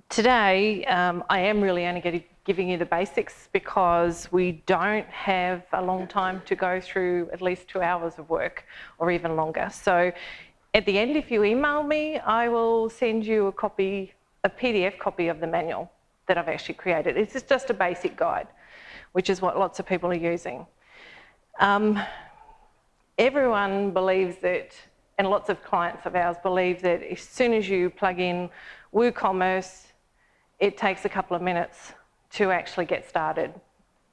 Today, I am really only giving you the basics because we don't have a long time to go through at least 2 hours of work or even longer. So at the end, if you email me, I will send you a PDF copy of the manual that I've actually created. It's just a basic guide, which is what lots of people are using. Everyone believes that, and lots of clients of ours believe that as soon as you plug in WooCommerce, it takes a couple of minutes to actually get started.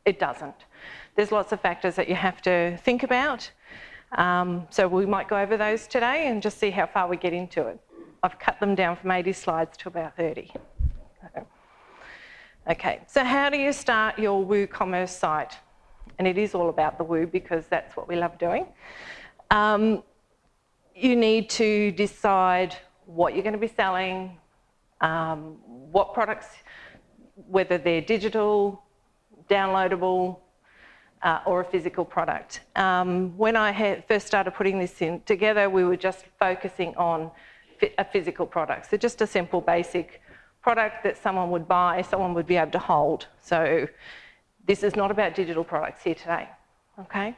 It doesn't. There's lots of factors that you have to think about. So we might go over those today and just see how far we get into it. I've cut them down from 80 slides to about 30. Okay, so how do you start your WooCommerce site? And it is all about the Woo because that's what we love doing. You need to decide what you're going to be selling, what products, whether they're digital, downloadable, or a physical product. When I first started putting this together, we were just focusing on a physical product. So just a simple basic product that someone would buy, someone would be able to hold. So this is not about digital products here today, okay?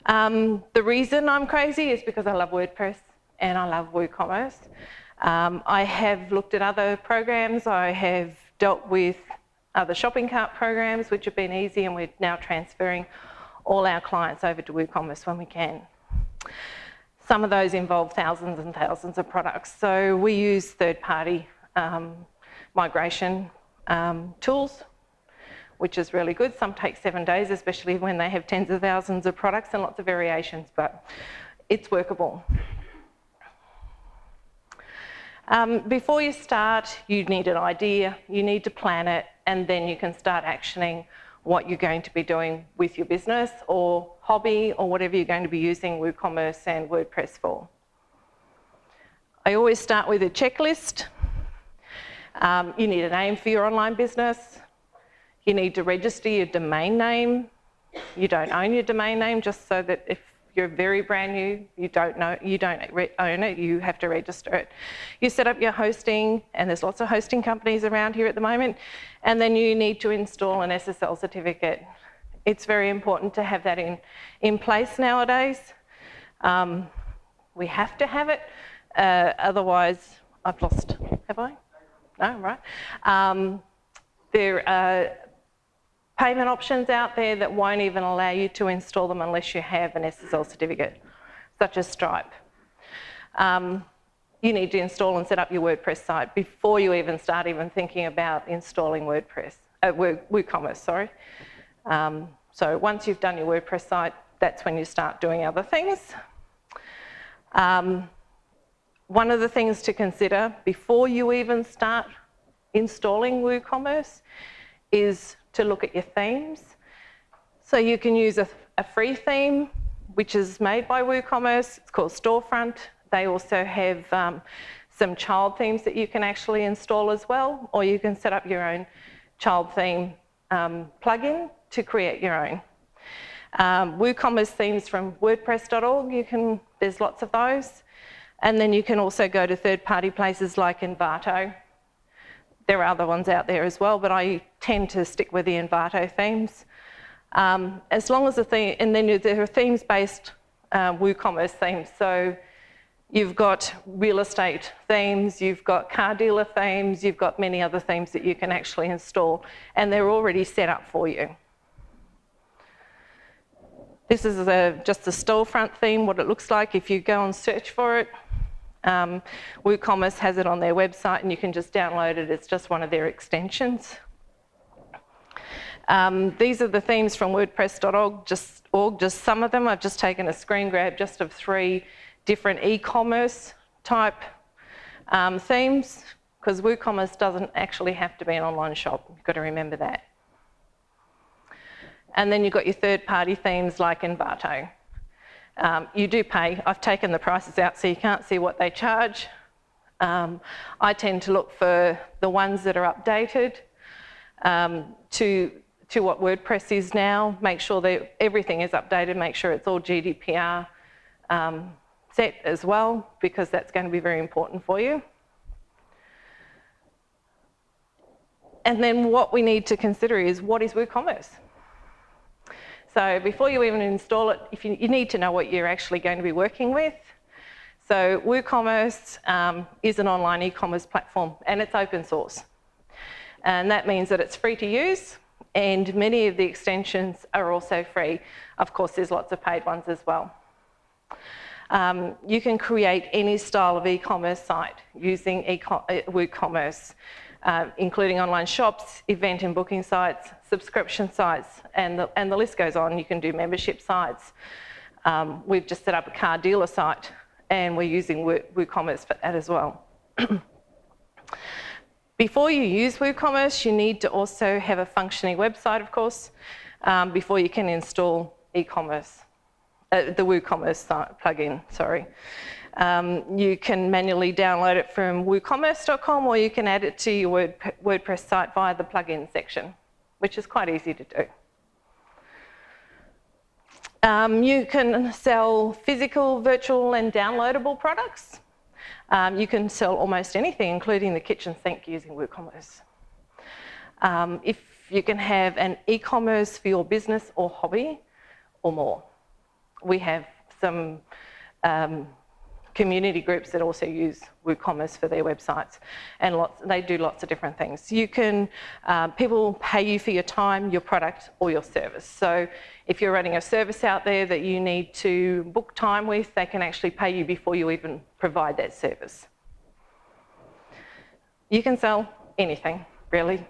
The reason I'm crazy is because I love WordPress and I love WooCommerce. I have looked at other programs. I have dealt with other shopping cart programs, which have been easy, and we're now transferring all our clients over to WooCommerce when we can. Some of those involve thousands and thousands of products. So we use third-party migration tools, which is really good. Some take 7 days, especially when they have tens of thousands of products and lots of variations, but it's workable. Before you start, you need an idea, you need to plan it, and then you can start actioning what you're going to be doing with your business or hobby or whatever you're going to be using WooCommerce and WordPress for. I always start with a checklist. You need a name for your online business. You need to register your domain name. You don't own your domain name, just so that if you're very brand new, you don't own it, you have to register it. You set up your hosting, and there's lots of hosting companies around here at the moment, and then you need to install an SSL certificate. It's very important to have that in place nowadays. We have to have it, otherwise I've lost, have I? No, right. There are payment options out there that won't even allow you to install them unless you have an SSL certificate, such as Stripe. You need to install and set up your WordPress site before you even start thinking about installing WooCommerce, sorry. So once you've done your WordPress site, that's when you start doing other things. One of the things to consider before you even start installing WooCommerce is to look at your themes. So you can use a free theme, which is made by WooCommerce. It's called Storefront. They also have some child themes that you can actually install as well, or you can set up your own child theme plugin to create your own. WooCommerce themes from WordPress.org, there's lots of those. And then you can also go to third-party places like Envato. There are other ones out there as well, but I tend to stick with the Envato themes. As long as and then there are themes-based WooCommerce themes. So you've got real estate themes, you've got car dealer themes, you've got many other themes that you can actually install, and they're already set up for you. This is just a storefront theme, what it looks like if you go and search for it. WooCommerce has it on their website and you can just download it. It's just one of their extensions. These are the themes from WordPress.org, just some of them. I've just taken a screen grab just of 3 different e-commerce type themes, because WooCommerce doesn't actually have to be an online shop. You've got to remember that. And then you've got your third-party themes like Envato. You do pay. I've taken the prices out so you can't see what they charge. I tend to look for the ones that are updated to what WordPress is now. Make sure that everything is updated. Make sure it's all GDPR set as well, because that's going to be very important for you. And then what we need to consider is, what is WooCommerce? So before you even install it, you need to know what you're actually going to be working with. So WooCommerce is an online e-commerce platform, and it's open source. And that means that it's free to use, and many of the extensions are also free. Of course, there's lots of paid ones as well. You can create any style of e-commerce site using WooCommerce, including online shops, event and booking sites, subscription sites, and the list goes on. You can do membership sites. We've just set up a car dealer site, and we're using WooCommerce for that as well. Before you use WooCommerce, you need to also have a functioning website, of course, before you can install e-commerce, the WooCommerce plugin, sorry. You can manually download it from woocommerce.com, or you can add it to your WordPress site via the plugin section, which is quite easy to do. You can sell physical, virtual, and downloadable products. You can sell almost anything, including the kitchen sink, using WooCommerce. If you can have an e-commerce for your business or hobby or more. We have some community groups that also use WooCommerce for their websites, and they do lots of different things. You can, people pay you for your time, your product, or your service. So if you're running a service out there that you need to book time with, they can actually pay you before you even provide that service. You can sell anything, really.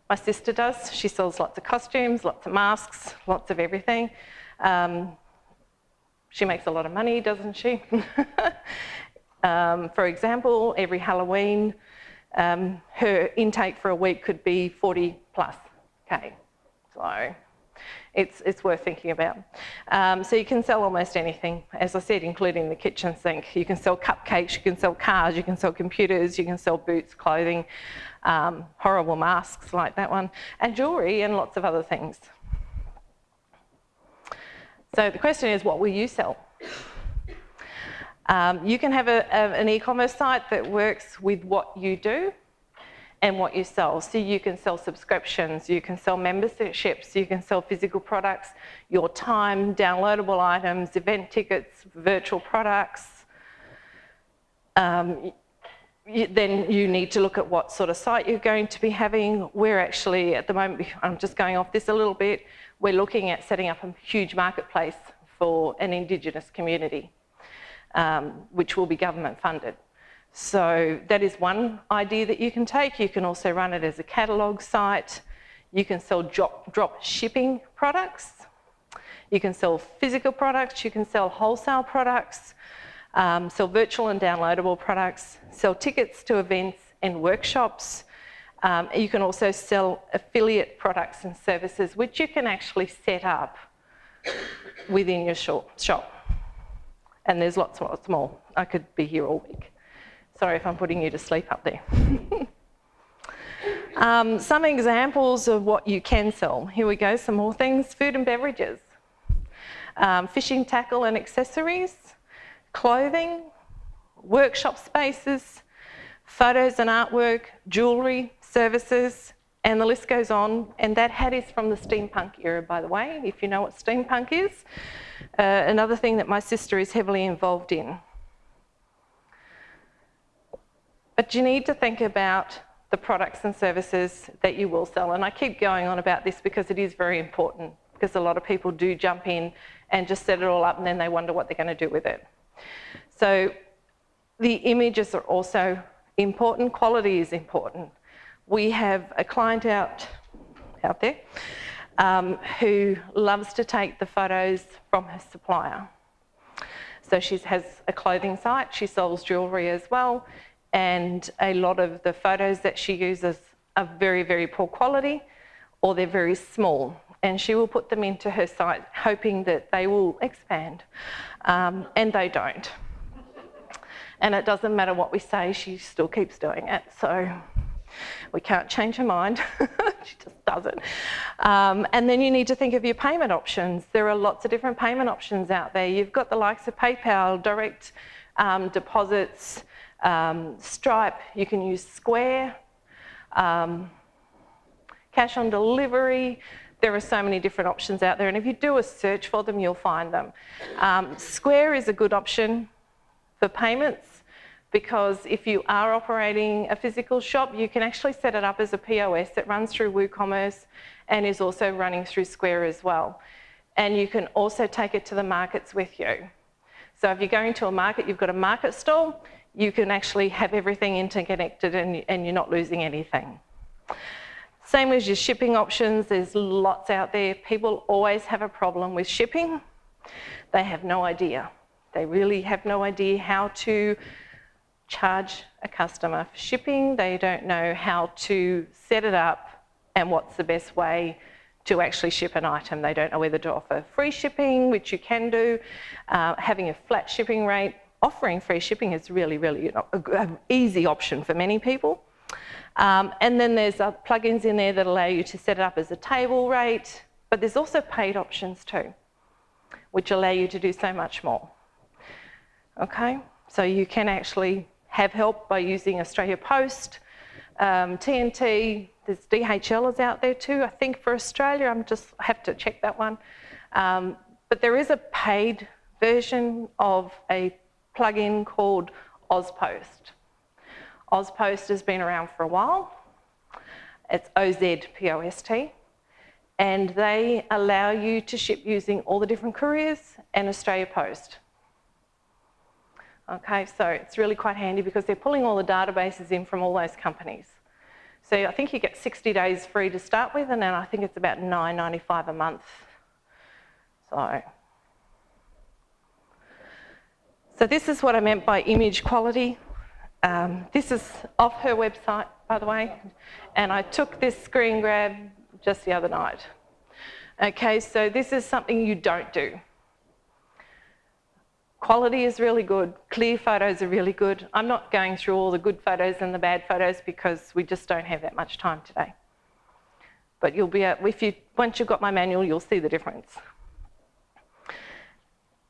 My sister does. She sells lots of costumes, lots of masks, lots of everything. She makes a lot of money, doesn't she? For example, every Halloween, her intake for a week could be 40 plus K. So it's worth thinking about. So you can sell almost anything, as I said, including the kitchen sink. You can sell cupcakes, you can sell cars, you can sell computers, you can sell boots, clothing, horrible masks like that one, and jewellery, and lots of other things. So the question is, what will you sell? You can have an e-commerce site that works with what you do and what you sell. So you can sell subscriptions, you can sell memberships, you can sell physical products, your time, downloadable items, event tickets, virtual products. Then you need to look at what sort of site you're going to be having. We're actually, at the moment, I'm just going off this a little bit, we're looking at setting up a huge marketplace for an Indigenous community, which will be government funded. So that is one idea that you can take. You can also run it as a catalogue site. You can sell drop shipping products. You can sell physical products. You can sell wholesale products. Sell virtual and downloadable products. Sell tickets to events and workshops. You can also sell affiliate products and services, which you can actually set up within your shop. And there's lots more. I could be here all week. Sorry if I'm putting you to sleep up there. Some examples of what you can sell. Here we go, some more things. Food and beverages, fishing tackle and accessories, clothing, workshop spaces, photos and artwork, jewellery, services, and the list goes on. And that hat is from the steampunk era, by the way, if you know what steampunk is. Another thing that my sister is heavily involved in. But you need to think about the products and services that you will sell. And I keep going on about this because it is very important, because a lot of people do jump in and just set it all up and then they wonder what they're going to do with it. So the images are also important. Quality is important. We have a client out there who loves to take the photos from her supplier. So she has a clothing site, she sells jewellery as well, and a lot of the photos that she uses are very, very poor quality, or they're very small. And she will put them into her site hoping that they will expand, and they don't. And it doesn't matter what we say, she still keeps doing it. So We can't change her mind. She just does it. And then you need to think of your payment options. There are lots of different payment options out there. You've got the likes of PayPal, direct deposits, Stripe. You can use Square, cash on delivery. There are so many different options out there, and if you do a search for them, you'll find them. Square is a good option for payments, because if you are operating a physical shop, you can actually set it up as a POS that runs through WooCommerce and is also running through Square as well. And you can also take it to the markets with you. So if you're going to a market, you've got a market stall, you can actually have everything interconnected and you're not losing anything. Same as your shipping options, there's lots out there. People always have a problem with shipping. They have no idea. They really have no idea how to charge a customer for shipping. They don't know how to set it up and what's the best way to actually ship an item. They don't know whether to offer free shipping, which you can do, having a flat shipping rate. Offering free shipping is really an easy option for many people. And then there's plugins in there that allow you to set it up as a table rate, but there's also paid options too, which allow you to do so much more. Okay, so you can actually have help by using Australia Post, TNT, there's DHL is out there too, I think for Australia, I have to check that one. But there is a paid version of a plugin called OzPost. OzPost has been around for a while. It's OZPOST, and they allow you to ship using all the different couriers and Australia Post. Okay, so it's really quite handy because they're pulling all the databases in from all those companies. So I think you get 60 days free to start with, and then I think it's about $9.95 a month. So this is what I meant by image quality. This is off her website, by the way, and I took this screen grab just the other night. Okay, so this is something you don't do. Quality is really good, clear photos are really good. I'm not going through all the good photos and the bad photos because we just don't have that much time today. But you'll be able, once you've got my manual, you'll see the difference.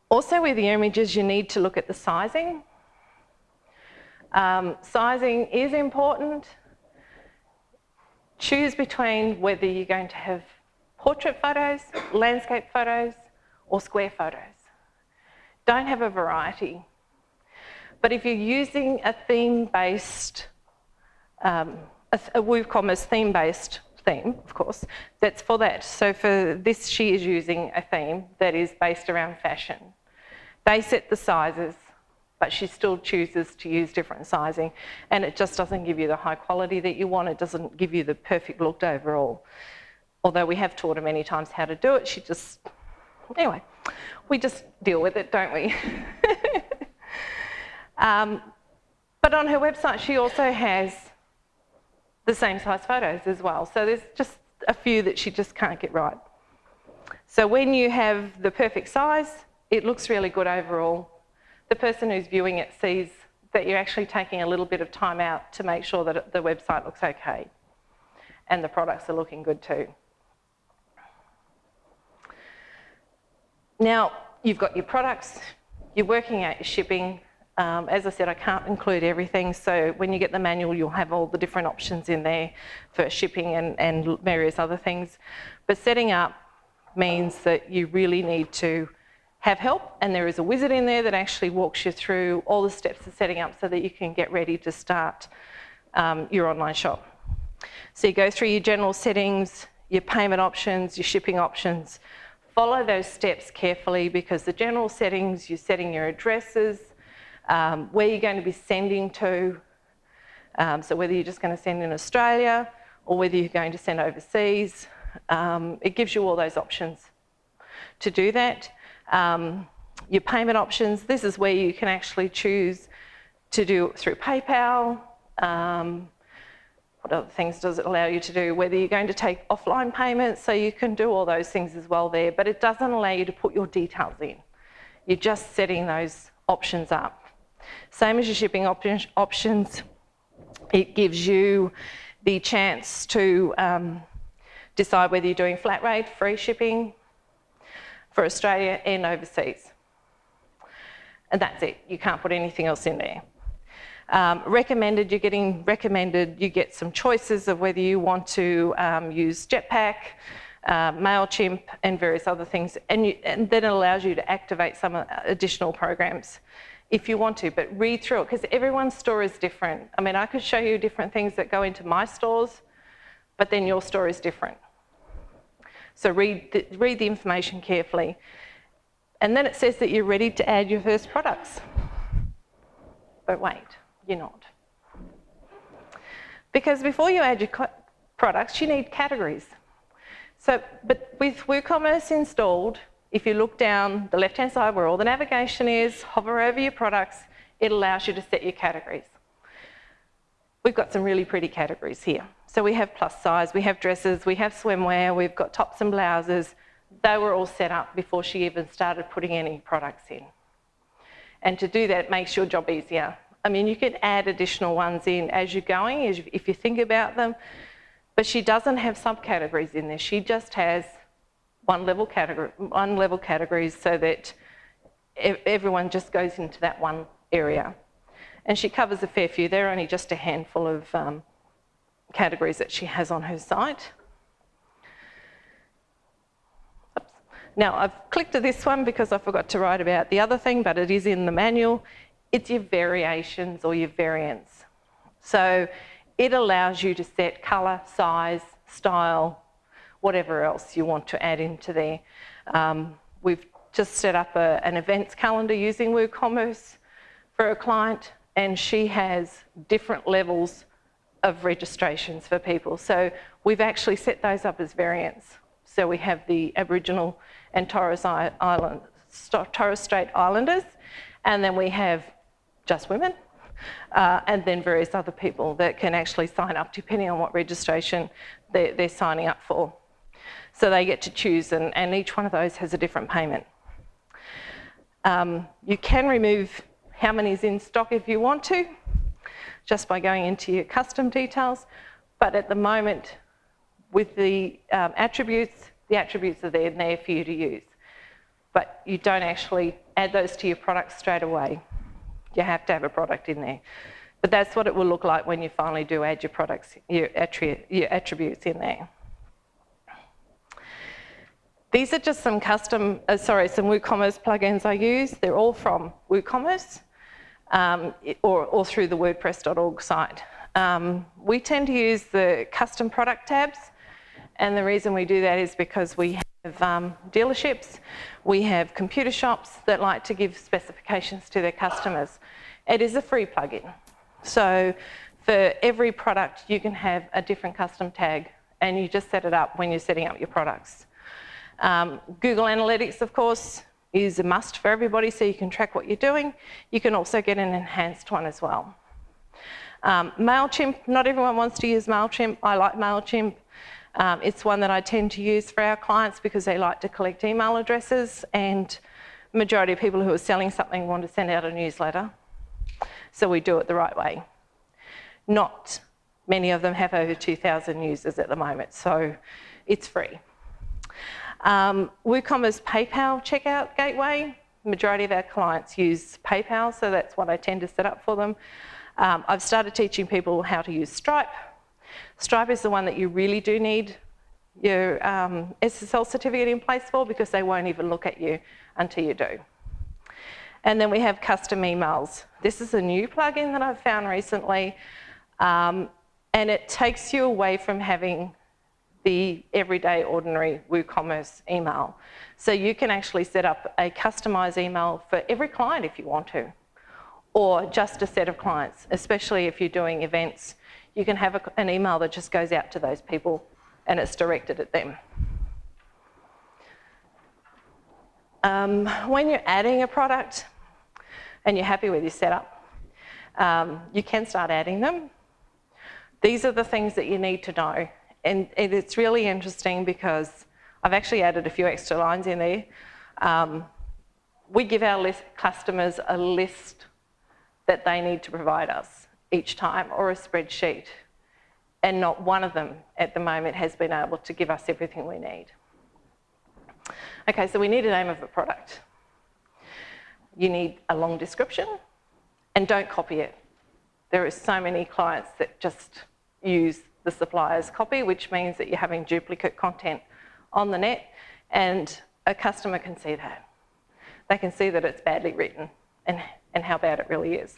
Also with the images, you need to look at the sizing. Sizing is important. Choose between whether you're going to have portrait photos, landscape photos, or square photos. Don't have a variety. But if you're using a theme-based, a WooCommerce theme-based theme, of course, that's for that. So for this, she is using a theme that is based around fashion. They set the sizes, but she still chooses to use different sizing, and it just doesn't give you the high quality that you want. It doesn't give you the perfect look overall. Although we have taught her many times how to do it, she just, anyway, we just deal with it, don't we? But on her website, she also has the same size photos as well. So there's just a few that she just can't get right. So when you have the perfect size, it looks really good overall. The person who's viewing it sees that you're actually taking a little bit of time out to make sure that the website looks okay and the products are looking good too. Now, you've got your products, you're working out your shipping. As I said, I can't include everything, so when you get the manual, you'll have all the different options in there for shipping and various other things. But setting up means that you really need to have help, and there is a wizard in there that actually walks you through all the steps of setting up so that you can get ready to start your online shop. So you go through your general settings, your payment options, your shipping options. Follow those steps carefully because the general settings, you're setting your addresses, where you're going to be sending to, so whether you're just going to send in Australia or whether you're going to send overseas, it gives you all those options to do that. Your payment options, this is where you can actually choose to do it through PayPal. What other things does it allow you to do? Whether you're going to take offline payments, so you can do all those things as well there, but it doesn't allow you to put your details in. You're just setting those options up. Same as your shipping options, it gives you the chance to decide whether you're doing flat rate, free shipping for Australia and overseas. And that's it, you can't put anything else in there. Recommended, you're getting recommended, you get some choices of whether you want to use Jetpack, MailChimp and various other things, and then it allows you to activate some additional programs if you want to, but read through it, because everyone's store is different. I mean, I could show you different things that go into my stores, but then your store is different. So read the information carefully. And then it says that you're ready to add your first products. But wait, you're not. Because before you add your products, you need categories. So, but with WooCommerce installed, if you look down the left-hand side where all the navigation is, hover over your products, it allows you to set your categories. We've got some really pretty categories here. So we have plus size, we have dresses, we have swimwear, we've got tops and blouses. They were all set up before she even started putting any products in. And to do that makes your job easier. I mean, you can add additional ones in as you're going, if you think about them, but she doesn't have subcategories in there. She just has one level categories so that everyone just goes into that one area. And she covers a fair few. There are only just a handful of categories that she has on her site. Oops. Now, I've clicked to this one because I forgot to write about the other thing, but it is in the manual. It's your variations or your variants. So it allows you to set colour, size, style, whatever else you want to add into there. We've just set up an events calendar using WooCommerce for a client, and she has different levels of registrations for people. So we've actually set those up as variants. So we have the Aboriginal and Torres Strait Islanders, and then we have just women, and then various other people that can actually sign up depending on what registration they're signing up for. So they get to choose, and each one of those has a different payment. You can remove how many is in stock if you want to, just by going into your custom details. But at the moment, with the attributes are there for you to use. But you don't actually add those to your products straight away. You have to have a product in there. But that's what it will look like when you finally do add your products, your attributes in there. These are just some some WooCommerce plugins I use. They're all from WooCommerce or through the WordPress.org site. We tend to use the custom product tabs, and the reason we do that is because we have dealerships, we have computer shops that like to give specifications to their customers. It is a free plugin. So for every product, you can have a different custom tag, and you just set it up when you're setting up your products. Google Analytics, of course, is a must for everybody, so you can track what you're doing. You can also get an enhanced one as well. MailChimp, not everyone wants to use MailChimp. I like MailChimp. It's one that I tend to use for our clients because they like to collect email addresses, and the majority of people who are selling something want to send out a newsletter. So we do it the right way. Not many of them have over 2,000 users at the moment, so it's free. WooCommerce PayPal checkout gateway. Majority of our clients use PayPal, so that's what I tend to set up for them. I've started teaching people how to use Stripe. Stripe is the one that you really do need your SSL certificate in place for, because they won't even look at you until you do. And then we have custom emails. This is a new plugin that I've found recently, and it takes you away from having the everyday ordinary WooCommerce email. So you can actually set up a customized email for every client if you want to, or just a set of clients, especially if you're doing events. You can have an email that just goes out to those people and it's directed at them. When you're adding a product and you're happy with your setup, you can start adding them. These are the things that you need to know. And it's really interesting because I've actually added a few extra lines in there. We give our customers a list that they need to provide us each time, or a spreadsheet. and not one of them at the moment has been able to give us everything we need. Okay, so we need a name of a product. You need a long description, and don't copy it. There are so many clients that just use the supplier's copy, which means that you're having duplicate content on the net, and a customer can see that. They can see that it's badly written and how bad it really is.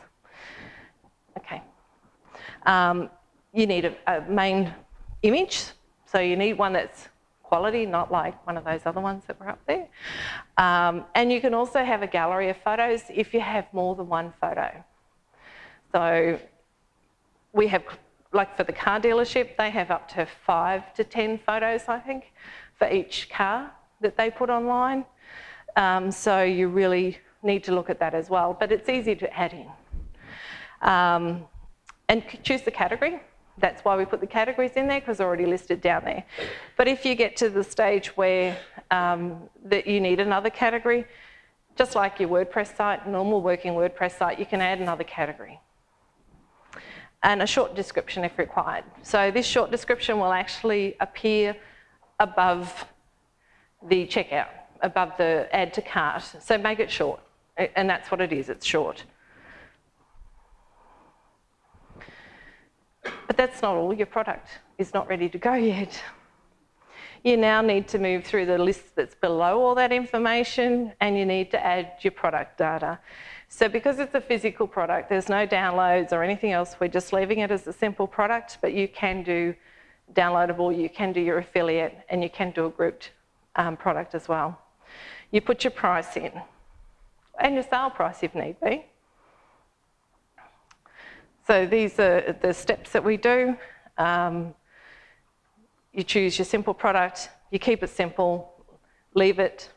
Okay. You need a main image, so you need one that's quality, not like one of those other ones that were up there. And you can also have a gallery of photos if you have more than one photo. So we have, like for the car dealership, they have up to 5 to 10 photos, I think, for each car that they put online. So you really need to look at that as well, but it's easy to add in. And choose the category. That's why we put the categories in there, because they're already listed down there. But if you get to the stage where that you need another category, just like your WordPress site, normal working WordPress site, you can add another category. And a short description if required. So this short description will actually appear above the checkout, above the add to cart. So make it short, and that's what it is, it's short. But that's not all, your product is not ready to go yet. You now need to move through the list that's below all that information, and you need to add your product data. So because it's a physical product, there's no downloads or anything else, we're just leaving it as a simple product, but you can do downloadable, you can do your affiliate, and you can do a grouped product as well. You put your price in, and your sale price if need be. So these are the steps that we do. You choose your simple product, you keep it simple, leave it,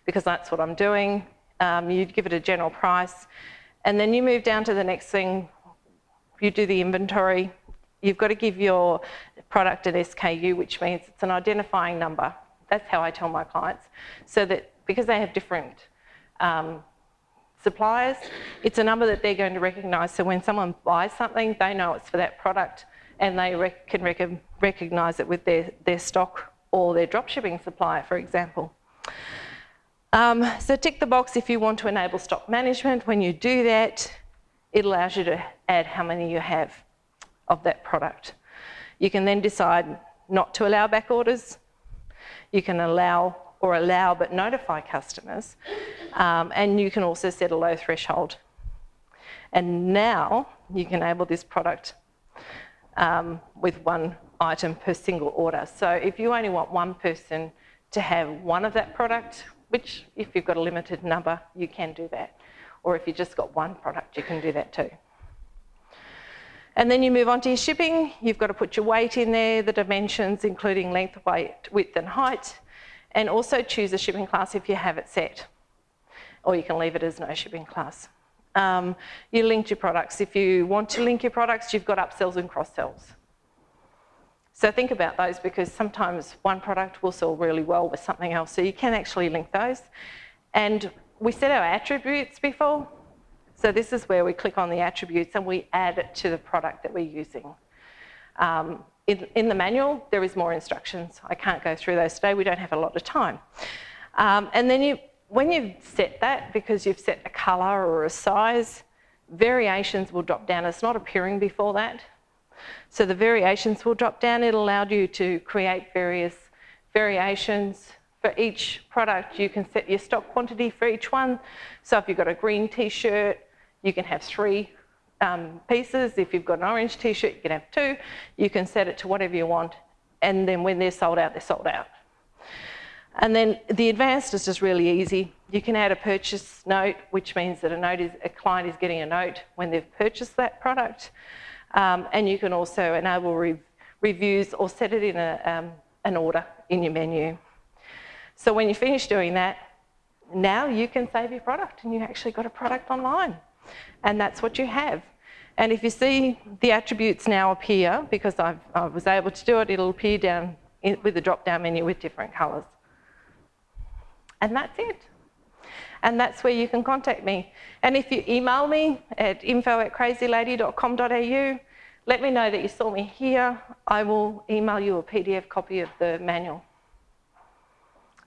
because that's what I'm doing. You give it a general price, and then you move down to the next thing. You do the inventory. You've got to give your product an SKU, which means it's an identifying number. That's how I tell my clients. So that because they have different suppliers, it's a number that they're going to recognise. So when someone buys something, they know it's for that product, and they can recognise it with their stock or their dropshipping supplier, for example. So tick the box if you want to enable stock management. When you do that, it allows you to add how many you have of that product. You can then decide not to allow back orders. You can allow but notify customers. And you can also set a low threshold. And now you can enable this product with one item per single order. So if you only want one person to have one of that product, which if you've got a limited number, you can do that. Or if you've just got one product, you can do that too. And then you move on to your shipping. You've got to put your weight in there, the dimensions, including length, weight, width and height, and also choose a shipping class if you have it set. Or you can leave it as no shipping class. You link your products. If you want to link your products, you've got upsells and cross-sells. So think about those, because sometimes one product will sell really well with something else. So you can actually link those. And we set our attributes before. So this is where we click on the attributes and we add it to the product that we're using. In the manual, there is more instructions. I can't go through those today. We don't have a lot of time. And then when you've set that, because you've set a colour or a size, variations will drop down. It's not appearing before that. So the variations will drop down. It'll allow you to create various variations for each product. You can set your stock quantity for each one. So if you've got a green t-shirt, you can have 3 pieces. If you've got an orange t-shirt, you can have 2. You can set it to whatever you want. And then when they're sold out, they're sold out. And then the advanced is just really easy. You can add a purchase note, which means that a client is getting a note when they've purchased that product. And you can also enable reviews or set it in an order in your menu. So when you finish doing that, now you can save your product and you've actually got a product online. And that's what you have. And if you see the attributes now appear, because I was able to do it, it'll appear down with the drop-down menu with different colours. And that's it. And that's where you can contact me. And if you email me at info@crazylady.com.au, let me know that you saw me here. I will email you a PDF copy of the manual.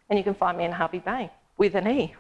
And you can find me in Harvey Bay with an E.